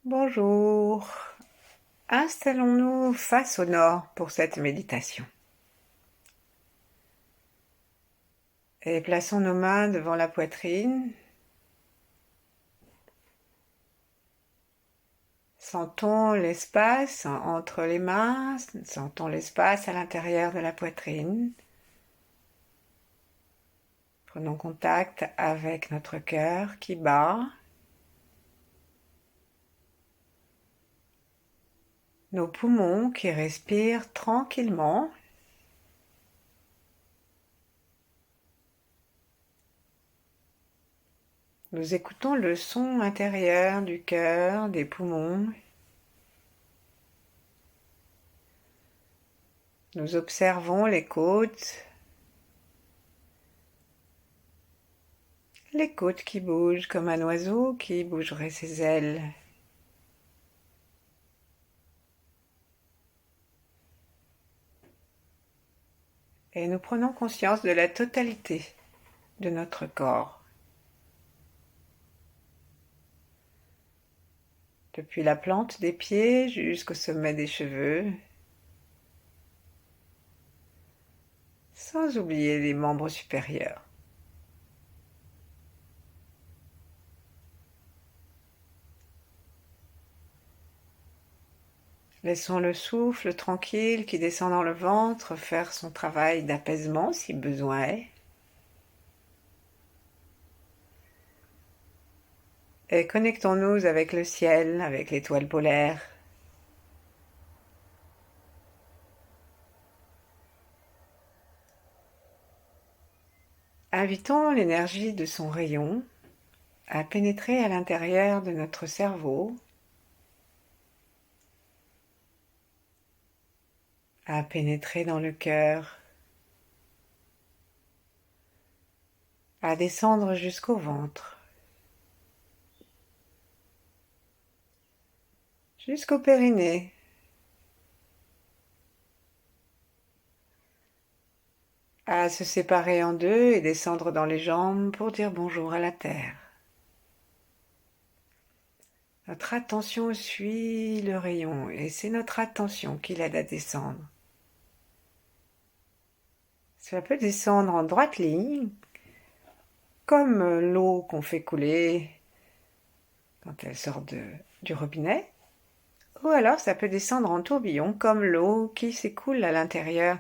Bonjour. Installons-nous face au nord pour cette méditation. Et plaçons nos mains devant la poitrine. Sentons l'espace entre les mains, sentons l'espace à l'intérieur de la poitrine. Prenons contact avec notre cœur qui bat. Nos poumons qui respirent tranquillement. Nous écoutons le son intérieur du cœur, des poumons. Nous observons les côtes qui bougent comme un oiseau qui bougerait ses ailes. Et nous prenons conscience de la totalité de notre corps. Depuis la plante des pieds jusqu'au sommet des cheveux, sans oublier les membres supérieurs. Laissons le souffle tranquille qui descend dans le ventre faire son travail d'apaisement si besoin est. Et connectons-nous avec le ciel, avec l'étoile polaire. Invitons l'énergie de son rayon à pénétrer à l'intérieur de notre cerveau, à pénétrer dans le cœur, à descendre jusqu'au ventre, jusqu'au périnée, à se séparer en deux et descendre dans les jambes pour dire bonjour à la terre. Notre attention suit le rayon et c'est notre attention qui l'aide à descendre. Cela peut descendre en droite ligne, comme l'eau qu'on fait couler quand elle sort du robinet, ou alors ça peut descendre en tourbillon, comme l'eau qui s'écoule à l'intérieur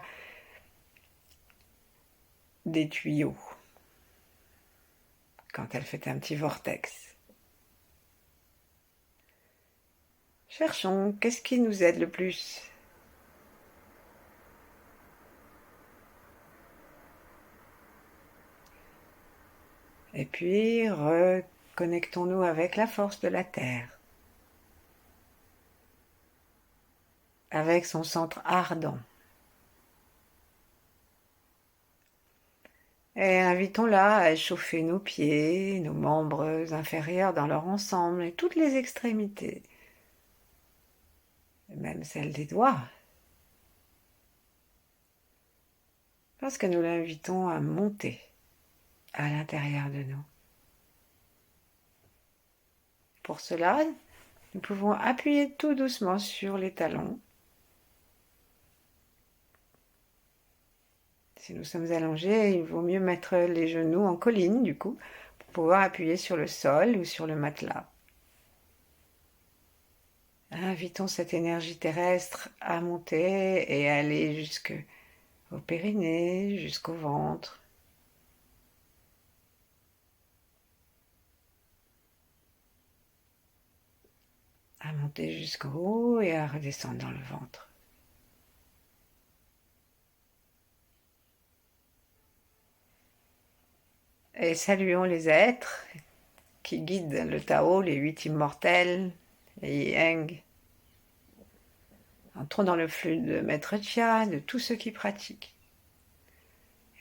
des tuyaux, quand elle fait un petit vortex. Cherchons, qu'est-ce qui nous aide le plus ? Et puis, reconnectons-nous avec la force de la Terre, avec son centre ardent. Et invitons-la à chauffer nos pieds, nos membres inférieurs dans leur ensemble et toutes les extrémités, même celles des doigts, parce que nous l'invitons à monter à l'intérieur de nous. Pour cela, nous pouvons appuyer tout doucement sur les talons. Si nous sommes allongés, il vaut mieux mettre les genoux en colline, du coup, pour pouvoir appuyer sur le sol ou sur le matelas. Invitons cette énergie terrestre à monter et à aller jusqu'au périnée, jusqu'au ventre. À monter jusqu'au haut et à redescendre dans le ventre. Et saluons les êtres qui guident le Tao, les 8 immortels, les Yang. Entrons dans le flux de Maître Chia, de tous ceux qui pratiquent.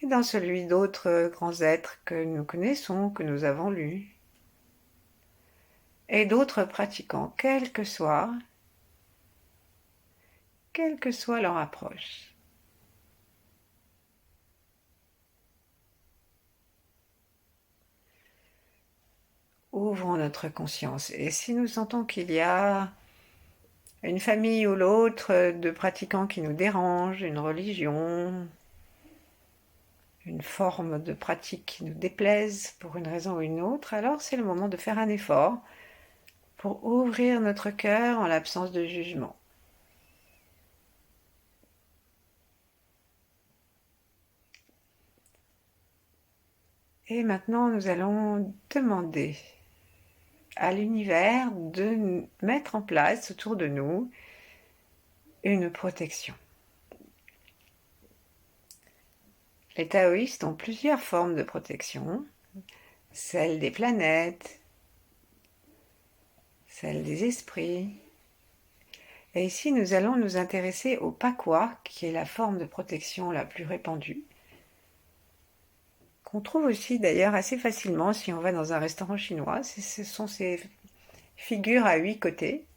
Et dans celui d'autres grands êtres que nous connaissons, que nous avons lus. Et d'autres pratiquants, quelle que soit leur approche. ouvrons notre conscience. Et si nous sentons qu'il y a une famille ou l'autre de pratiquants qui nous dérangent, une religion, une forme de pratique qui nous déplaise pour une raison ou une autre, alors c'est le moment de faire un effort pour ouvrir notre cœur en l'absence de jugement. Et maintenant, nous allons demander à l'univers de mettre en place autour de nous une protection. Les taoïstes ont plusieurs formes de protection, celle des planètes, celle des esprits. Et ici, nous allons nous intéresser au pakwa, qui est la forme de protection la plus répandue, qu'on trouve aussi d'ailleurs assez facilement si on va dans un restaurant chinois. Ce sont ces figures à 8 côtés.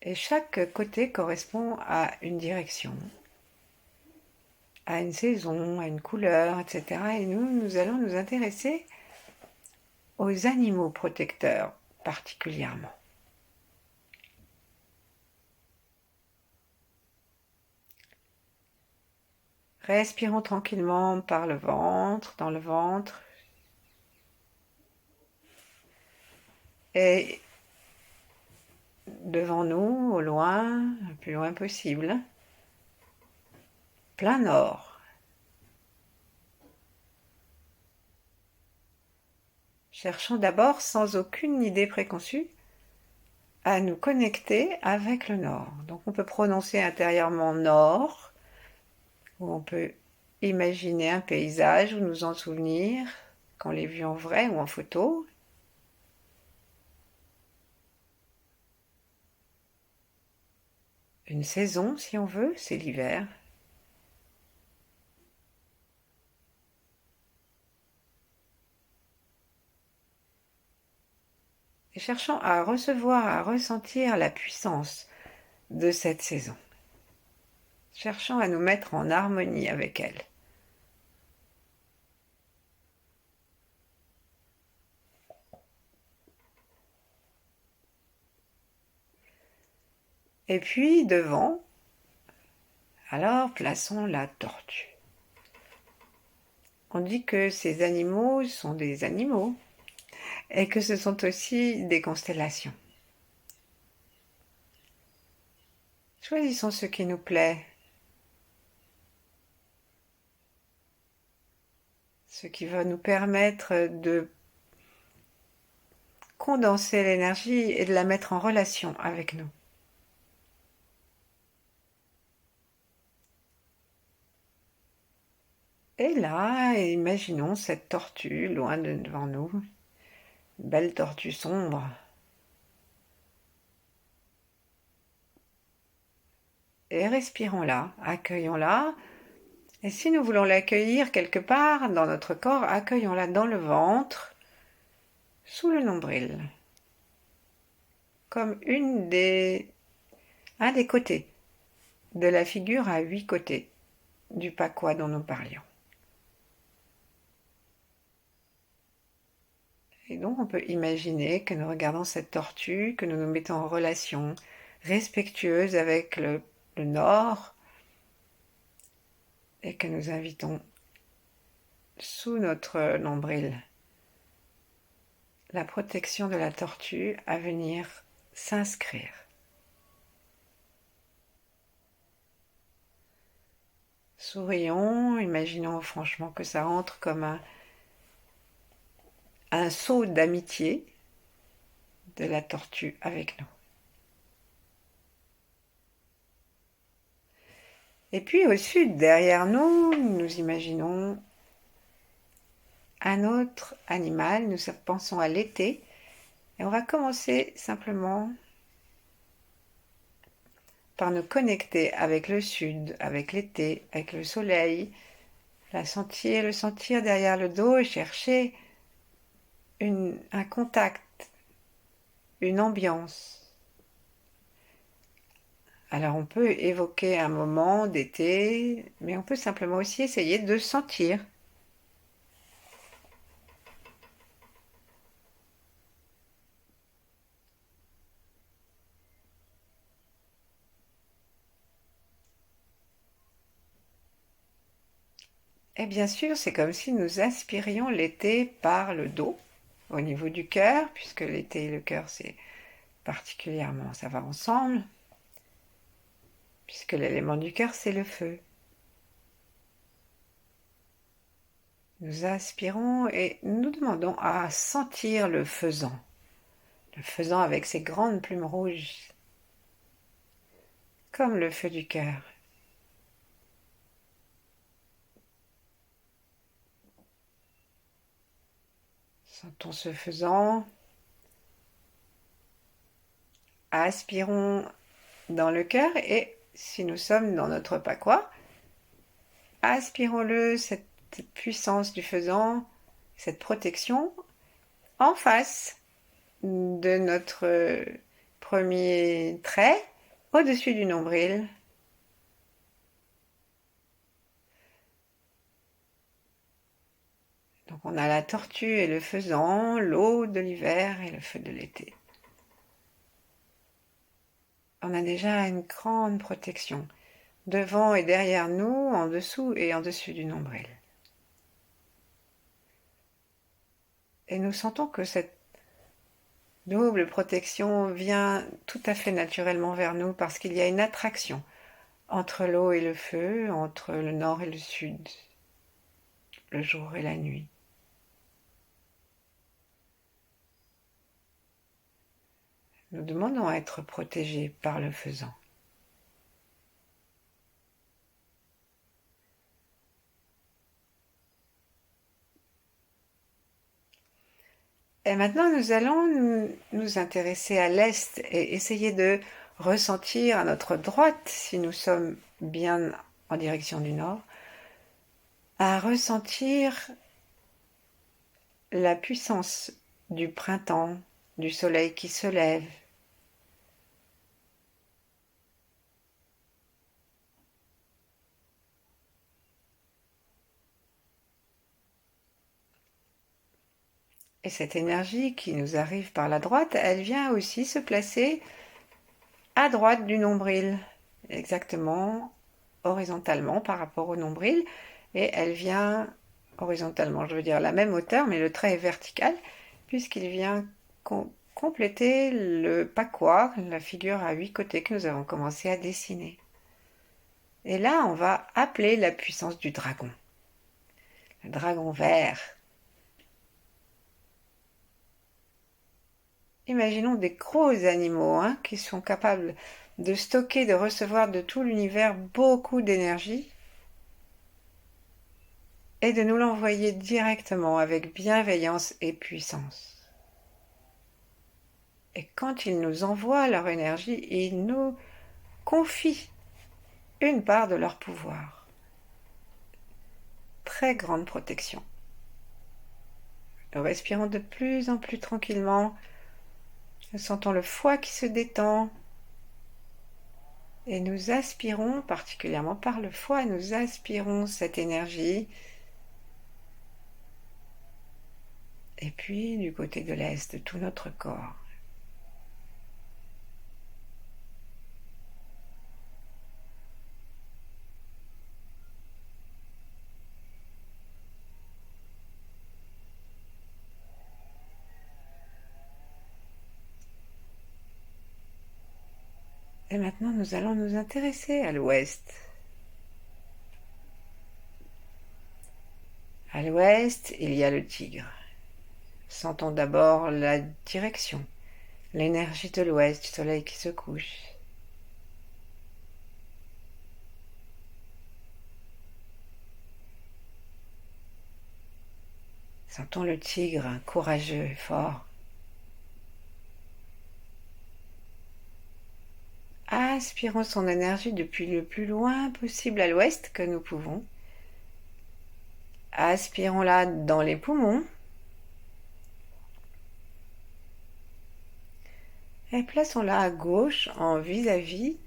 Et chaque côté correspond à une direction, à une saison, à une couleur, etc. Et nous allons nous intéresser aux animaux protecteurs particulièrement. Respirons tranquillement par le ventre, dans le ventre. Et devant nous, au loin, le plus loin possible, plein nord. Cherchons d'abord, sans aucune idée préconçue, à nous connecter avec le nord. Donc on peut prononcer intérieurement nord, ou on peut imaginer un paysage ou nous en souvenir, qu'on l'ait vu en vrai ou en photo. Une saison, si on veut, c'est l'hiver. Et cherchons à recevoir, à ressentir la puissance de cette saison. Cherchons à nous mettre en harmonie avec elle. Et puis devant, alors plaçons la tortue. On dit que ces animaux sont des animaux et que ce sont aussi des constellations. Choisissons ce qui nous plaît, ce qui va nous permettre de condenser l'énergie et de la mettre en relation avec nous. Et là, imaginons cette tortue loin devant nous, une belle tortue sombre. Et respirons-la, accueillons-la. Et si nous voulons l'accueillir quelque part dans notre corps, accueillons-la dans le ventre, sous le nombril, comme un des côtés de la figure à 8 côtés du pakwa dont nous parlions. Et donc on peut imaginer que nous regardons cette tortue, que nous nous mettons en relation respectueuse avec le nord et que nous invitons sous notre nombril la protection de la tortue à venir s'inscrire. Sourions, imaginons franchement que ça entre comme un saut d'amitié de la tortue avec nous. Et puis au sud, derrière nous, nous imaginons un autre animal, nous pensons à l'été, et on va commencer simplement par nous connecter avec le sud, avec l'été, avec le soleil, le sentir derrière le dos et chercher un contact, une ambiance. Alors on peut évoquer un moment d'été, mais on peut simplement aussi essayer de sentir. Et bien sûr, c'est comme si nous aspirions l'été par le dos, au niveau du cœur, puisque l'été et le cœur, c'est particulièrement, ça va ensemble, puisque l'élément du cœur, c'est le feu. Nous aspirons et nous demandons à sentir le faisan avec ses grandes plumes rouges, comme le feu du cœur. Sentons ce faisan, aspirons dans le cœur et si nous sommes dans notre pakwa, aspirons-le, cette puissance du faisan, cette protection, en face de notre premier trait, au-dessus du nombril. Donc on a la tortue et le faisan, l'eau de l'hiver et le feu de l'été. On a déjà une grande protection, devant et derrière nous, en dessous et en dessus du nombril. Et nous sentons que cette double protection vient tout à fait naturellement vers nous parce qu'il y a une attraction entre l'eau et le feu, entre le nord et le sud, le jour et la nuit. Nous demandons à être protégés par le faisan. Et maintenant, nous allons nous intéresser à l'est et essayer de ressentir à notre droite, si nous sommes bien en direction du nord, à ressentir la puissance du printemps, du soleil qui se lève. Et cette énergie qui nous arrive par la droite, elle vient aussi se placer à droite du nombril, exactement horizontalement par rapport au nombril, et elle vient horizontalement, je veux dire à la même hauteur, mais le trait est vertical, puisqu'il vient compléter le pakwa, la figure à 8 côtés que nous avons commencé à dessiner. Et là, on va appeler la puissance du dragon. Le dragon vert. Imaginons des gros animaux qui sont capables de stocker, de recevoir de tout l'univers beaucoup d'énergie et de nous l'envoyer directement avec bienveillance et puissance. Et quand ils nous envoient leur énergie, ils nous confient une part de leur pouvoir. Très grande protection. Nous respirons de plus en plus tranquillement. Nous sentons le foie qui se détend. Et nous aspirons, particulièrement par le foie, nous aspirons cette énergie. Et puis du côté de l'est, de tout notre corps. Et maintenant, nous allons nous intéresser à l'ouest. À l'ouest, il y a le tigre. Sentons d'abord la direction, l'énergie de l'ouest, du soleil qui se couche. Sentons le tigre, courageux et fort. Aspirons son énergie depuis le plus loin possible à l'ouest que nous pouvons. Aspirons-la dans les poumons. Et plaçons-la à gauche en vis-à-vis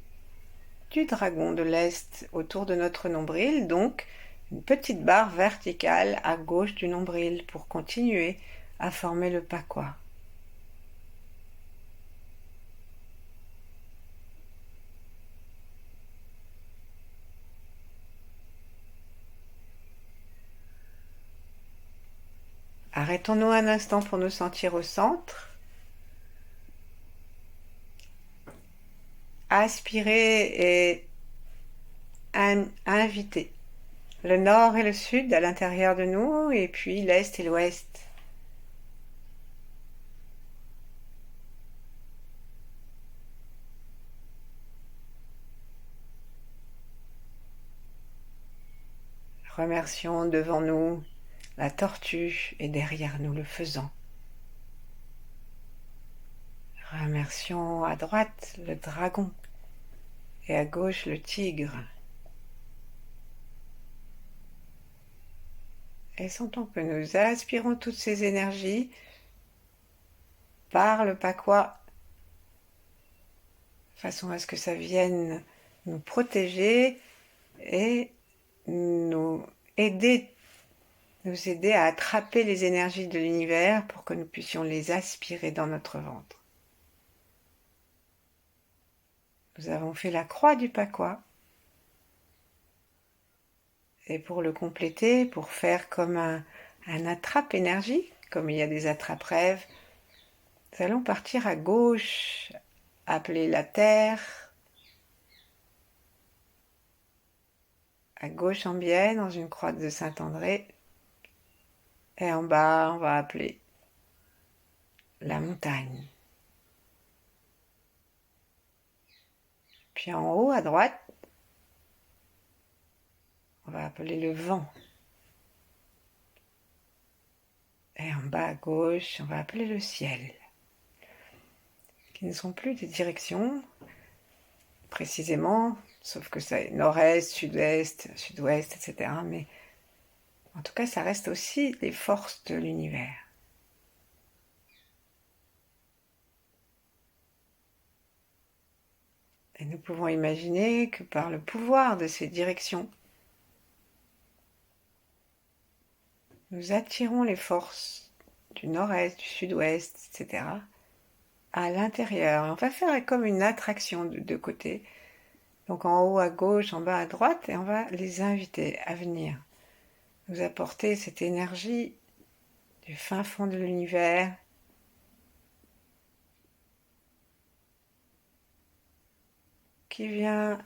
du dragon de l'Est autour de notre nombril, donc une petite barre verticale à gauche du nombril pour continuer à former le pakwa. Arrêtons-nous un instant pour nous sentir au centre. Aspirer et inviter le nord et le sud à l'intérieur de nous, et puis l'est et l'ouest. Remercions devant nous la tortue et derrière nous le faisan. Remercions à droite le dragon et à gauche le tigre. Et sentons que nous aspirons toutes ces énergies par le paquois, de façon à ce que ça vienne nous protéger et nous aider à attraper les énergies de l'univers pour que nous puissions les aspirer dans notre ventre. Nous avons fait la croix du paquois. Et pour le compléter, pour faire comme un attrape-énergie, comme il y a des attrape-rêves, nous allons partir à gauche, appeler la terre, à gauche en biais, dans une croix de Saint-André, et en bas, on va appeler la montagne. Puis en haut, à droite, on va appeler le vent. Et en bas à gauche, on va appeler le ciel. Qui ne sont plus des directions, précisément, sauf que c'est nord-est, sud-est, sud-ouest, etc. Mais en tout cas, ça reste aussi les forces de l'univers. Et nous pouvons imaginer que par le pouvoir de ces directions, nous attirons les forces du nord-est, du sud-ouest, etc. à l'intérieur. Et on va faire comme une attraction de deux côtés. Donc en haut à gauche, en bas à droite, et on va les inviter à venir nous apporter cette énergie du fin fond de l'univers, qui vient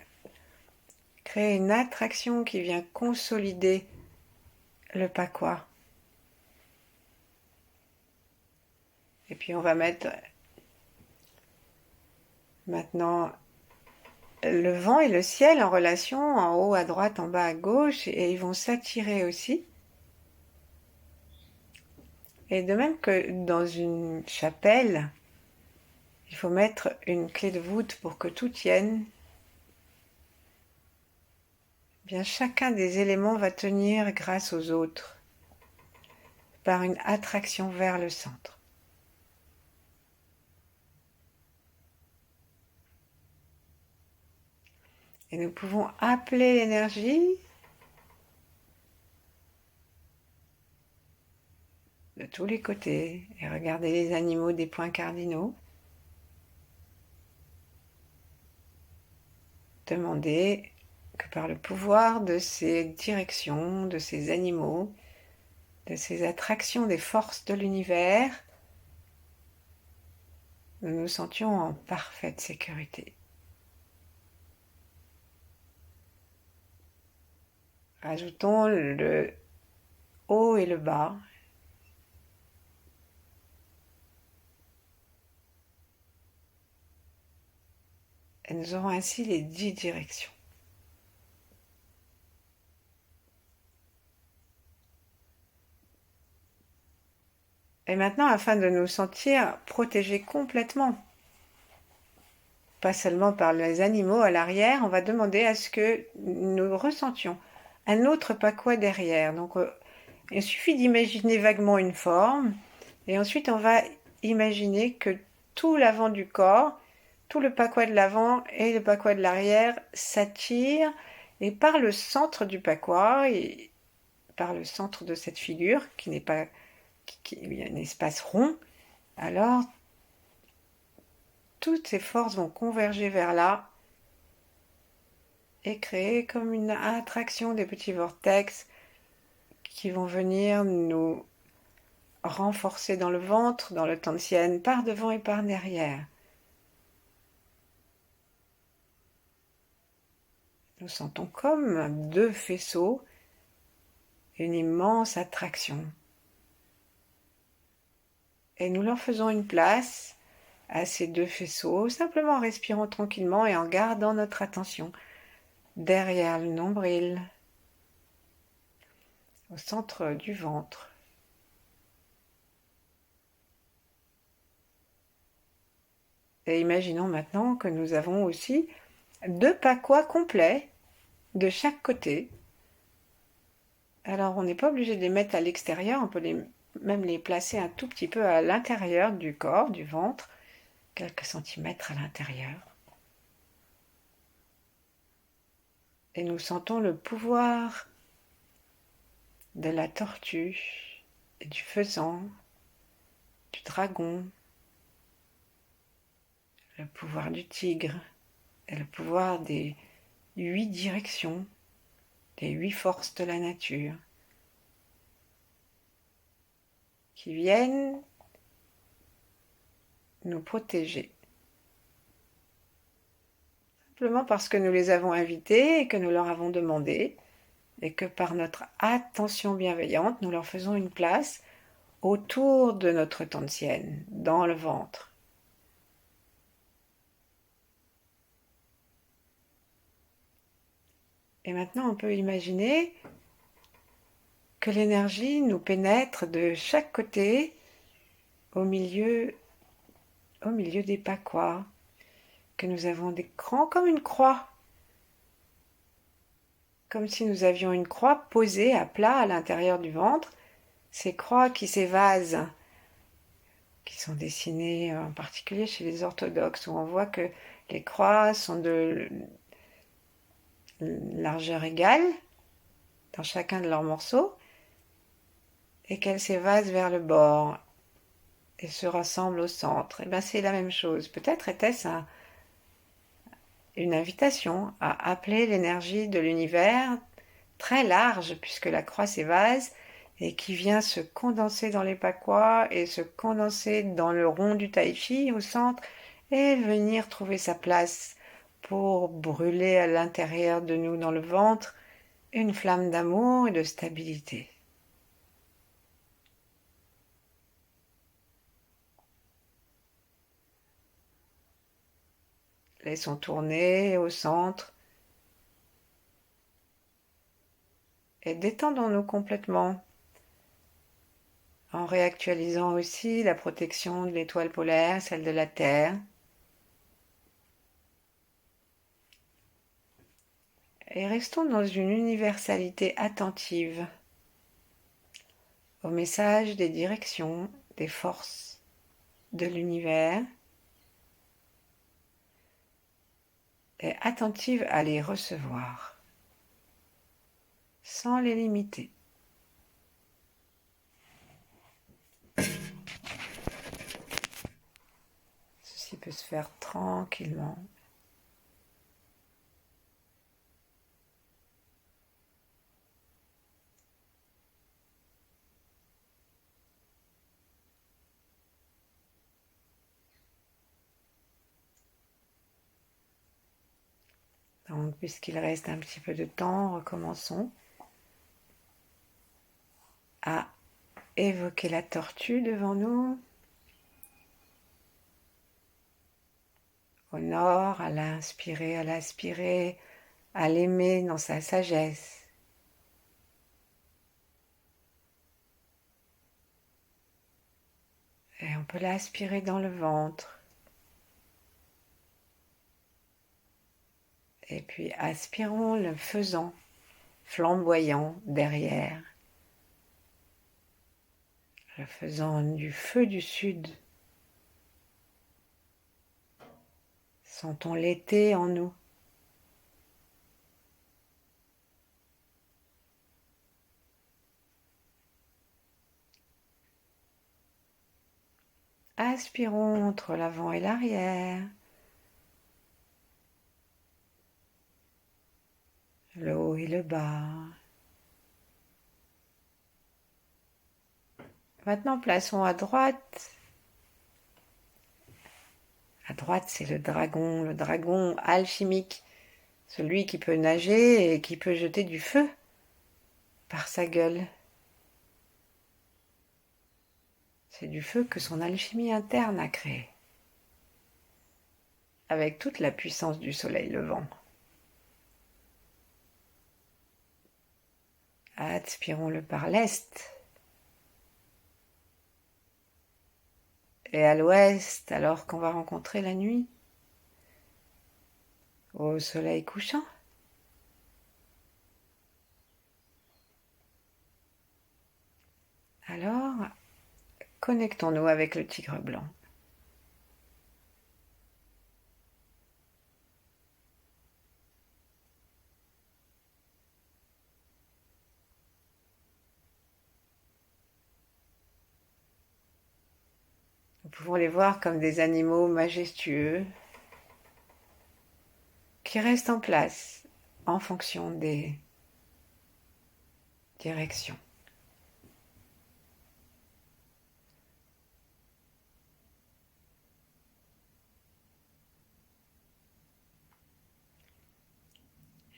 créer une attraction, qui vient consolider le paquois. Et puis on va mettre maintenant le vent et le ciel en relation, en haut à droite, en bas à gauche, et ils vont s'attirer aussi. Et de même que dans une chapelle, il faut mettre une clé de voûte pour que tout tienne, bien chacun des éléments va tenir grâce aux autres, par une attraction vers le centre. Et nous pouvons appeler l'énergie de tous les côtés et regarder les animaux des points cardinaux. Demander que par le pouvoir de ces directions, de ces animaux, de ces attractions des forces de l'univers, nous nous sentions en parfaite sécurité. Ajoutons le haut et le bas. Et nous aurons ainsi les 10 directions. Et maintenant, afin de nous sentir protégés complètement, pas seulement par les animaux à l'arrière, on va demander à ce que nous ressentions un autre paquois derrière. Donc, il suffit d'imaginer vaguement une forme, et ensuite on va imaginer que tout l'avant du corps, tout le paquois de l'avant et le paquois de l'arrière s'attirent, et par le centre du paquois, et par le centre de cette figure, qui n'est pas il y a un espace rond, alors toutes ces forces vont converger vers là et créer comme une attraction des petits vortex qui vont venir nous renforcée dans le ventre, dans le Tantien, par devant et par derrière. Nous sentons comme deux faisceaux, une immense attraction. Et nous leur faisons une place à ces deux faisceaux, simplement en respirant tranquillement et en gardant notre attention derrière le nombril, au centre du ventre. Et imaginons maintenant que nous avons aussi deux paquois complets de chaque côté. Alors on n'est pas obligé de les mettre à l'extérieur, on peut même les placer un tout petit peu à l'intérieur du corps, du ventre, quelques centimètres à l'intérieur. Et nous sentons le pouvoir de la tortue, et du faisan, du dragon, le pouvoir du tigre et le pouvoir des 8 directions, des 8 forces de la nature qui viennent nous protéger. Simplement parce que nous les avons invités et que nous leur avons demandé et que par notre attention bienveillante, nous leur faisons une place autour de notre Tantien, dans le ventre. Et maintenant, on peut imaginer que l'énergie nous pénètre de chaque côté au milieu des paquois, que nous avons des crans comme une croix, comme si nous avions une croix posée à plat à l'intérieur du ventre, ces croix qui s'évasent, qui sont dessinées en particulier chez les orthodoxes, où on voit que les croix sont de largeur égale dans chacun de leurs morceaux et qu'elles s'évasent vers le bord et se rassemblent au centre. Et bien c'est la même chose. Peut-être était-ce une invitation à appeler l'énergie de l'univers très large, puisque la croix s'évase, et qui vient se condenser dans les paquois et se condenser dans le rond du taïchi au centre, et venir trouver sa place pour brûler à l'intérieur de nous, dans le ventre, une flamme d'amour et de stabilité. Laissons tourner au centre et détendons-nous complètement en réactualisant aussi la protection de l'étoile polaire, celle de la Terre. Et restons dans une universalité attentive au message des directions, des forces de l'univers et attentive à les recevoir sans les limiter. Ceci peut se faire tranquillement. Donc, puisqu'il reste un petit peu de temps, recommençons à évoquer la tortue devant nous. Au nord, à l'inspirer, à l'aspirer, à l'aimer dans sa sagesse. Et on peut l'aspirer dans le ventre. Et puis aspirons le faisan flamboyant derrière. Le faisan du feu du sud. Sentons l'été en nous. Aspirons entre l'avant et l'arrière. Le haut et le bas. Maintenant, plaçons à droite. À droite, c'est le dragon alchimique, celui qui peut nager et qui peut jeter du feu par sa gueule. C'est du feu que son alchimie interne a créé, avec toute la puissance du soleil levant. Aspirons-le par l'est. Et à l'ouest, alors qu'on va rencontrer la nuit, au soleil couchant. Alors, connectons-nous avec le tigre blanc. Nous pouvons les voir comme des animaux majestueux qui restent en place en fonction des directions.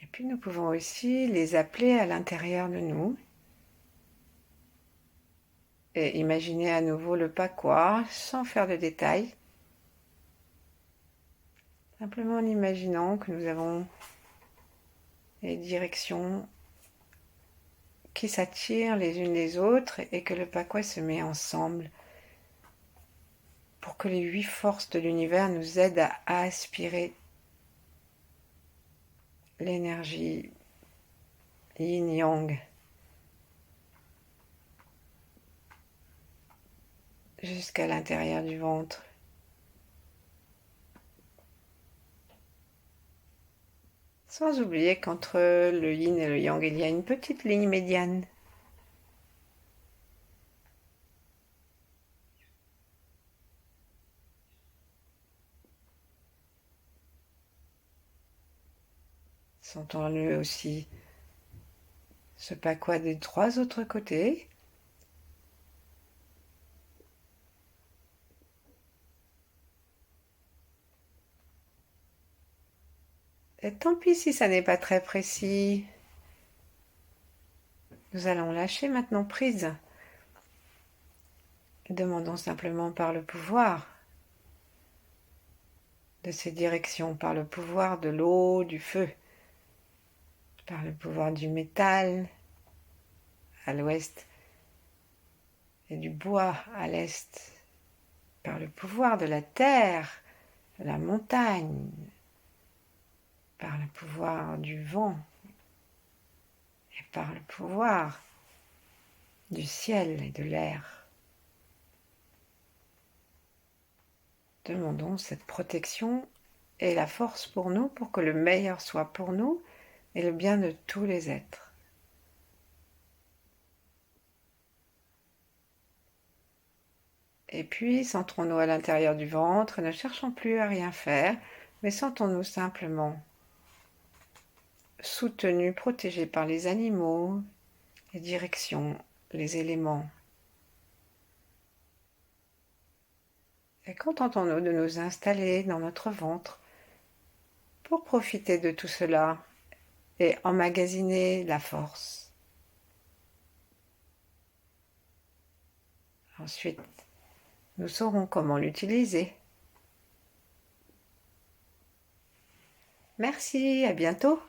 Et puis nous pouvons aussi les appeler à l'intérieur de nous et imaginer à nouveau le Pakoa sans faire de détails. Simplement en imaginant que nous avons les directions qui s'attirent les unes les autres et que le Pakoa se met ensemble pour que les 8 forces de l'univers nous aident à aspirer l'énergie yin-yang jusqu'à l'intérieur du ventre. Sans oublier qu'entre le yin et le yang, il y a une petite ligne médiane. Sentons-le aussi ce Pakoa des 3 autres côtés. Et tant pis si ça n'est pas très précis. Nous allons lâcher maintenant prise. Demandons simplement par le pouvoir de ces directions, par le pouvoir de l'eau, du feu, par le pouvoir du métal à l'ouest et du bois à l'est, par le pouvoir de la terre, de la montagne, par le pouvoir du vent et par le pouvoir du ciel et de l'air. Demandons cette protection et la force pour nous, pour que le meilleur soit pour nous et le bien de tous les êtres. Et puis, centrons-nous à l'intérieur du ventre et ne cherchons plus à rien faire, mais sentons-nous simplement soutenus, protégés par les animaux, les directions, les éléments. Et contentons-nous de nous installer dans notre ventre pour profiter de tout cela et emmagasiner la force. Ensuite, nous saurons comment l'utiliser. Merci, à bientôt.